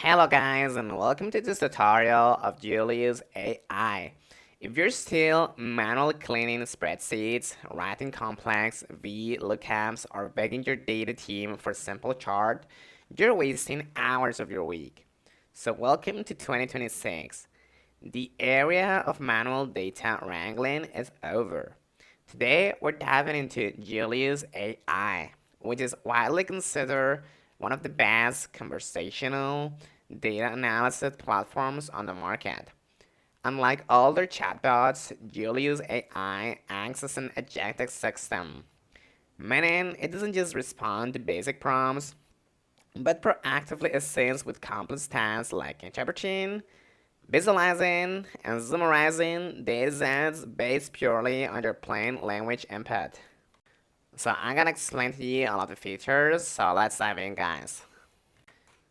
Hello guys and welcome to this tutorial of Julius AI. If you're still manually cleaning spreadsheets, writing complex VLOOKUPs, or begging your data team for a simple chart, you're wasting hours of your week. So welcome to 2026. The era of manual data wrangling is over. Today we're diving into Julius AI, which is widely considered one of the best conversational data analysis platforms on the market. Unlike older chatbots, Julius AI acts as an agentic system, meaning it doesn't just respond to basic prompts, but proactively assists with complex tasks like interpreting, visualizing, and summarizing datasets based purely on your plain language input. So I'm gonna explain to you all of the features, so let's dive in, guys.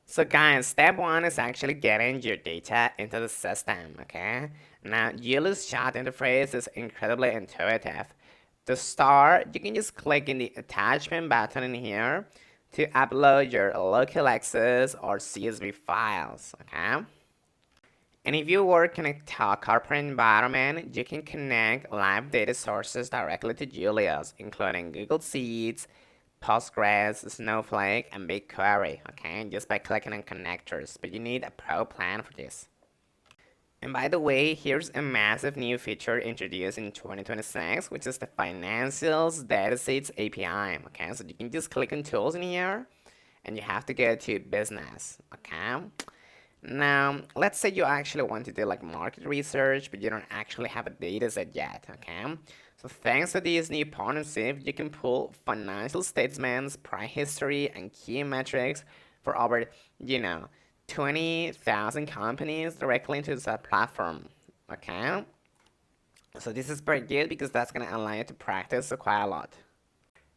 So guys, step one is actually getting your data into the system, okay? Now, Julius chat interface is incredibly intuitive. To start, you can just click in the attachment button in here to upload your local access or CSV files, okay? And if you work in a corporate environment, you can connect live data sources directly to Julius, including Google Sheets, Postgres, Snowflake, and BigQuery, okay, just by clicking on connectors, but you need a pro plan for this. And by the way, here's a massive new feature introduced in 2026, which is the Financials Datasets API, okay, so you can just click on Tools in here, and you have to go to Business, okay. Now, let's say you actually want to do like market research, but you don't actually have a data set yet, okay? So thanks to this new partnership, you can pull financial statements, price history, and key metrics for over, 20,000 companies directly into the platform, okay? So this is pretty good because that's gonna allow you to practice quite a lot.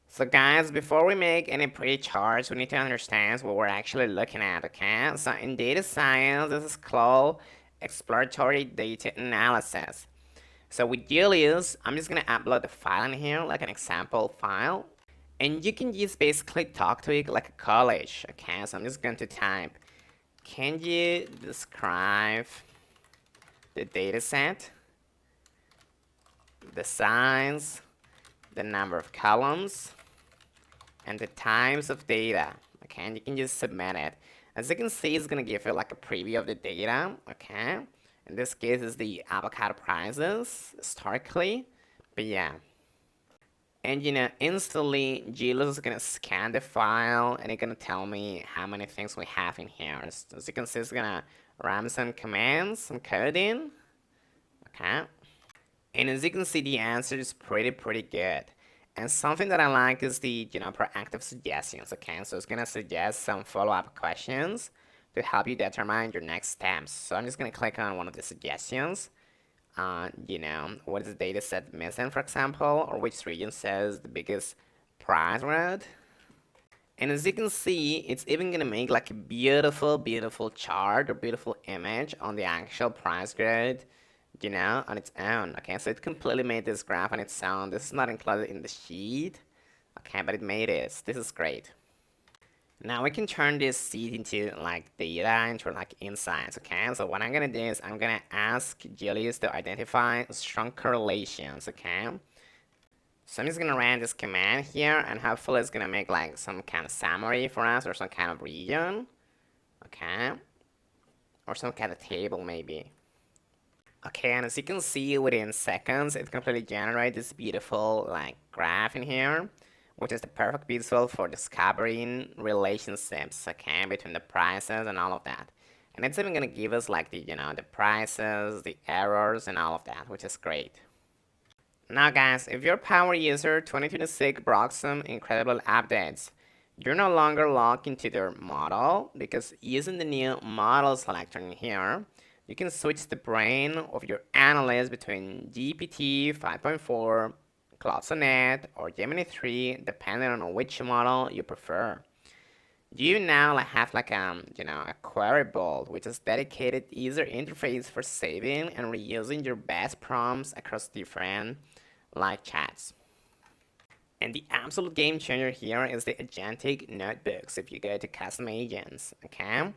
So guys, before we make any pretty charts, we need to understand what we're actually looking at, okay? So in data science, this is called exploratory data analysis. So with Julius, I'm just gonna upload the file in here, like an example file. And you can just basically talk to it like a college, okay? So I'm just going to type, can you describe the data set, the size, the number of columns, and the types of data, okay, and you can just submit it. As you can see, it's gonna give you like a preview of the data, okay. In this case, it's the avocado prices historically, but yeah. And instantly, Julius is gonna scan the file and it's gonna tell me how many things we have in here. As you can see, it's gonna run some commands, some coding, okay. And as you can see, the answer is pretty good. And something that I like is the, proactive suggestions, okay? So it's gonna suggest some follow-up questions to help you determine your next steps. So I'm just gonna click on one of the suggestions. What is the data set missing, for example, or which region says the biggest price road. And as you can see, it's even gonna make like a beautiful chart or beautiful image on the actual price grid, on its own. Okay, so it completely made this graph on its own. This is not included in the sheet, okay, but it made it. This is great. Now we can turn this sheet into like data, into like insights, okay? So what I'm gonna do is I'm gonna ask Julius to identify strong correlations, okay? So I'm just gonna run this command here and hopefully it's gonna make like some kind of summary for us or some kind of region, okay? Or some kind of table maybe. Okay, and as you can see, within seconds, it completely generates this beautiful like graph in here, which is the perfect visual for discovering relationships, okay, between the prices and all of that. And it's even gonna give us like the prices, the errors, and all of that, which is great. Now guys, if you're a power user, 2026 brought some incredible updates. You're no longer locked into their model because using the new model selector in here, you can switch the brain of your analyst between GPT 5.4, Claude Sonnet, or Gemini 3, depending on which model you prefer. You now have like a query build, which is dedicated user interface for saving and reusing your best prompts across different like chats. And the absolute game changer here is the agentic notebooks if you go to custom agents, okay?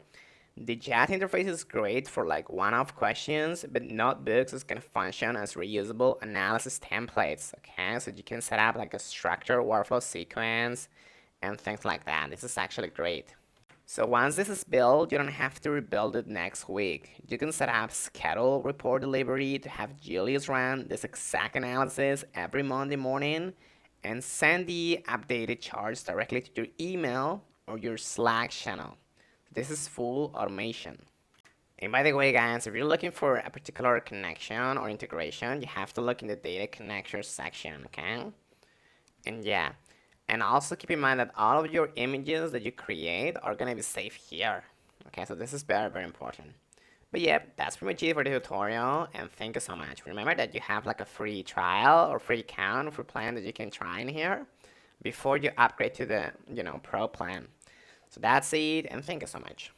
The chat interface is great for like one-off questions, but notebooks is gonna function as reusable analysis templates. Okay, so you can set up like a structured workflow sequence and things like that. This is actually great. So once this is built, you don't have to rebuild it next week. You can set up schedule report delivery to have Julius run this exact analysis every Monday morning and send the updated charts directly to your email or your Slack channel. This is full automation. And by the way, guys, if you're looking for a particular connection or integration, you have to look in the data connector section, okay? And yeah, and also keep in mind that all of your images that you create are gonna be saved here. Okay, so this is very, very important. But yeah, that's pretty much it for the tutorial, and thank you so much. Remember that you have like a free trial or free account, free plan that you can try in here before you upgrade to the, pro plan. So that's it, and thank you so much.